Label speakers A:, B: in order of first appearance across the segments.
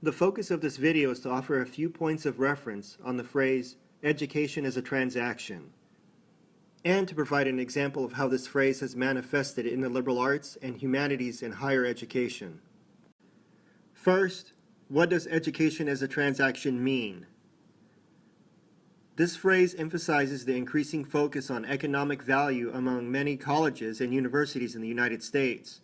A: The focus of this video is to offer a few points of reference on the phrase, education as a transaction, and to provide an example of how this phrase has manifested in the liberal arts and humanities in higher education. First, what does education as a transaction mean? This phrase emphasizes the increasing focus on economic value among many colleges and universities in the United States.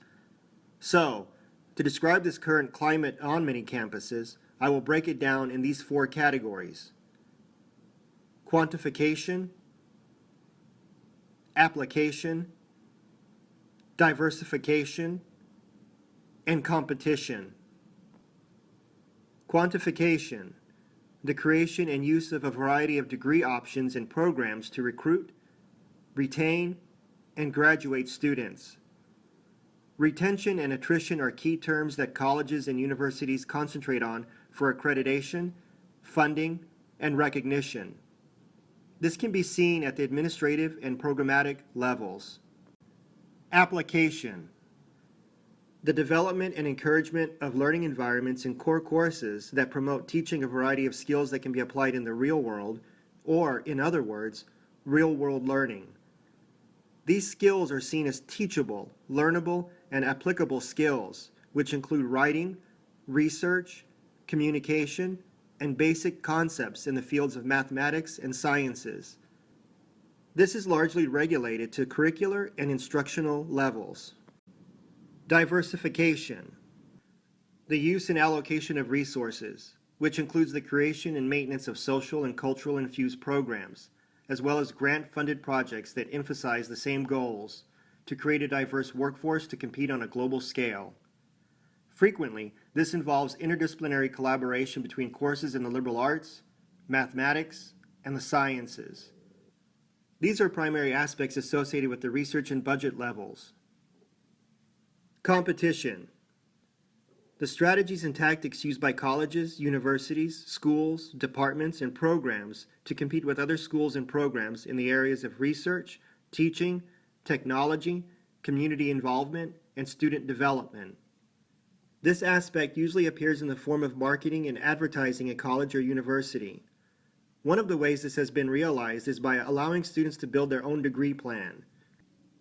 A: So, to describe this current climate on many campuses, I will break it down in these four categories: quantification, application, diversification, and competition. Quantification: the creation and use of a variety of degree options and programs to recruit, retain, and graduate students. Retention and attrition are key terms that colleges and universities concentrate on for accreditation, funding, and recognition. This can be seen at the administrative and programmatic levels. Application: the development and encouragement of learning environments and core courses that promote teaching a variety of skills that can be applied in the real world, or, in other words, real-world learning. These skills are seen as teachable, learnable, and applicable skills, which include writing, research, communication, and basic concepts in the fields of mathematics and sciences. This is largely regulated to curricular and instructional levels. Diversification: the use and allocation of resources, which includes the creation and maintenance of social and cultural infused programs, as well as grant-funded projects that emphasize the same goals: to create a diverse workforce to compete on a global scale. Frequently, this involves interdisciplinary collaboration between courses in the liberal arts, mathematics, and the sciences. These are primary aspects associated with the research and budget levels. Competition: the strategies and tactics used by colleges, universities, schools, departments, and programs to compete with other schools and programs in the areas of research, teaching, technology, community involvement, and student development. This aspect usually appears in the form of marketing and advertising at college or university. One of the ways this has been realized is by allowing students to build their own degree plan.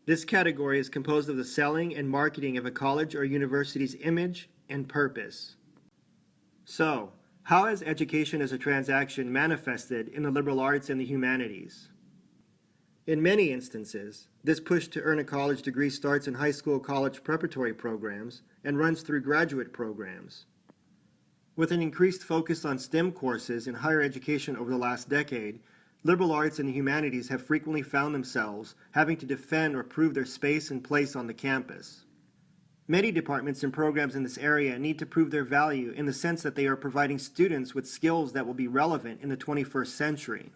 A: This category is composed of the selling and marketing of a college or university's image and purpose. So, how has education as a transaction manifested in the liberal arts and the humanities? In many instances, this push to earn a college degree starts in high school college preparatory programs and runs through graduate programs. With an increased focus on STEM courses in higher education over the last decade, liberal arts and the humanities have frequently found themselves having to defend or prove their space and place on the campus. Many departments and programs in this area need to prove their value in the sense that they are providing students with skills that will be relevant in the 21st century.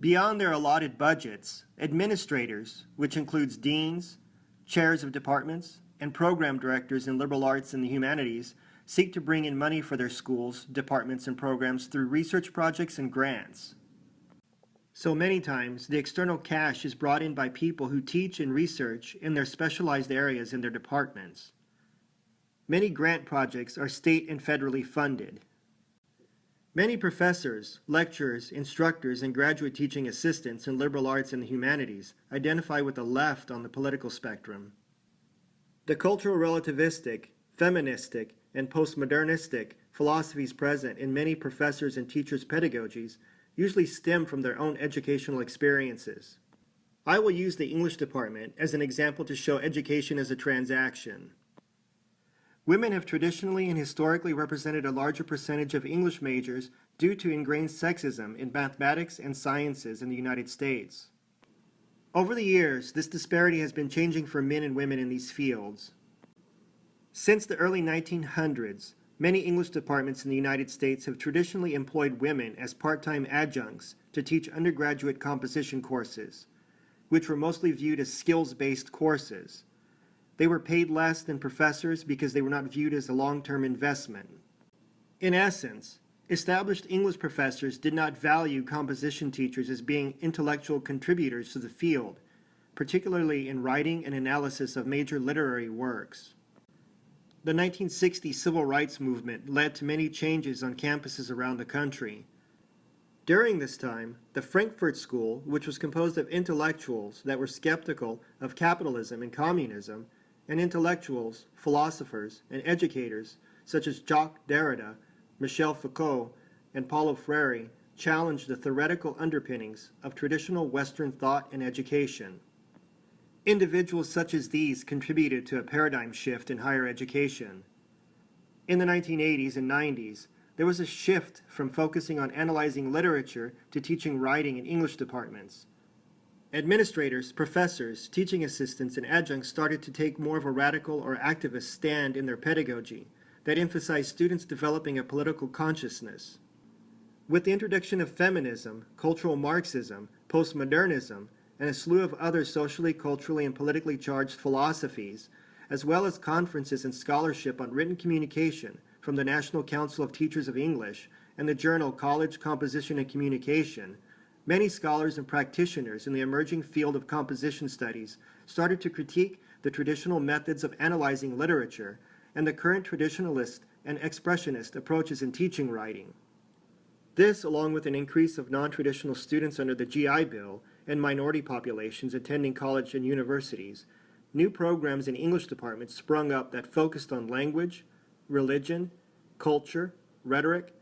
A: Beyond their allotted budgets, administrators, which includes deans, chairs of departments, and program directors in liberal arts and the humanities, seek to bring in money for their schools, departments, and programs through research projects and grants. So many times, the external cash is brought in by people who teach and research in their specialized areas in their departments. Many grant projects are state and federally funded. Many professors, lecturers, instructors, and graduate teaching assistants in liberal arts and the humanities identify with the left on the political spectrum. The cultural relativistic, feministic, and postmodernistic philosophies present in many professors' and teachers' pedagogies usually stem from their own educational experiences. I will use the English department as an example to show education as a transaction. Women have traditionally and historically represented a larger percentage of English majors due to ingrained sexism in mathematics and sciences in the United States. Over the years, this disparity has been changing for men and women in these fields. Since the early 1900s, many English departments in the United States have traditionally employed women as part-time adjuncts to teach undergraduate composition courses, which were mostly viewed as skills-based courses. They were paid less than professors because they were not viewed as a long-term investment. In essence, established English professors did not value composition teachers as being intellectual contributors to the field, particularly in writing and analysis of major literary works. The 1960 civil rights movement led to many changes on campuses around the country. During this time, the Frankfurt School, which was composed of intellectuals that were skeptical of capitalism and communism, and intellectuals, philosophers, and educators such as Jacques Derrida, Michel Foucault, and Paulo Freire, challenged the theoretical underpinnings of traditional Western thought and education. Individuals such as these contributed to a paradigm shift in higher education. In the 1980s and 90s, there was a shift from focusing on analyzing literature to teaching writing in English departments. Administrators, professors, teaching assistants, and adjuncts started to take more of a radical or activist stand in their pedagogy that emphasized students developing a political consciousness. With the introduction of feminism, cultural Marxism, postmodernism, and a slew of other socially, culturally, and politically charged philosophies, as well as conferences and scholarship on written communication from the National Council of Teachers of English and the journal College Composition and Communication, many scholars and practitioners in the emerging field of composition studies started to critique the traditional methods of analyzing literature and the current traditionalist and expressionist approaches in teaching writing. This, along with an increase of non-traditional students under the GI Bill and minority populations attending college and universities, new programs in English departments sprung up that focused on language, religion, culture, rhetoric,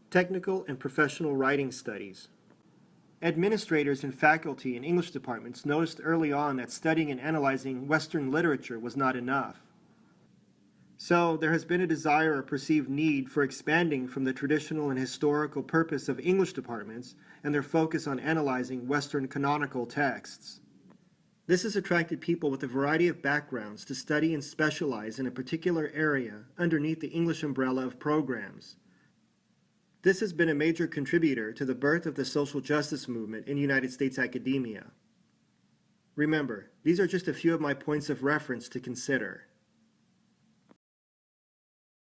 A: technical and professional writing studies. Administrators and faculty in English departments noticed early on that studying and analyzing Western literature was not enough. So there has been a desire or perceived need for expanding from the traditional and historical purpose of English departments and their focus on analyzing Western canonical texts. This has attracted people with a variety of backgrounds to study and specialize in a particular area underneath the English umbrella of programs. This has been a major contributor to the birth of the social justice movement in United States academia. Remember, these are just a few of my points of reference to consider.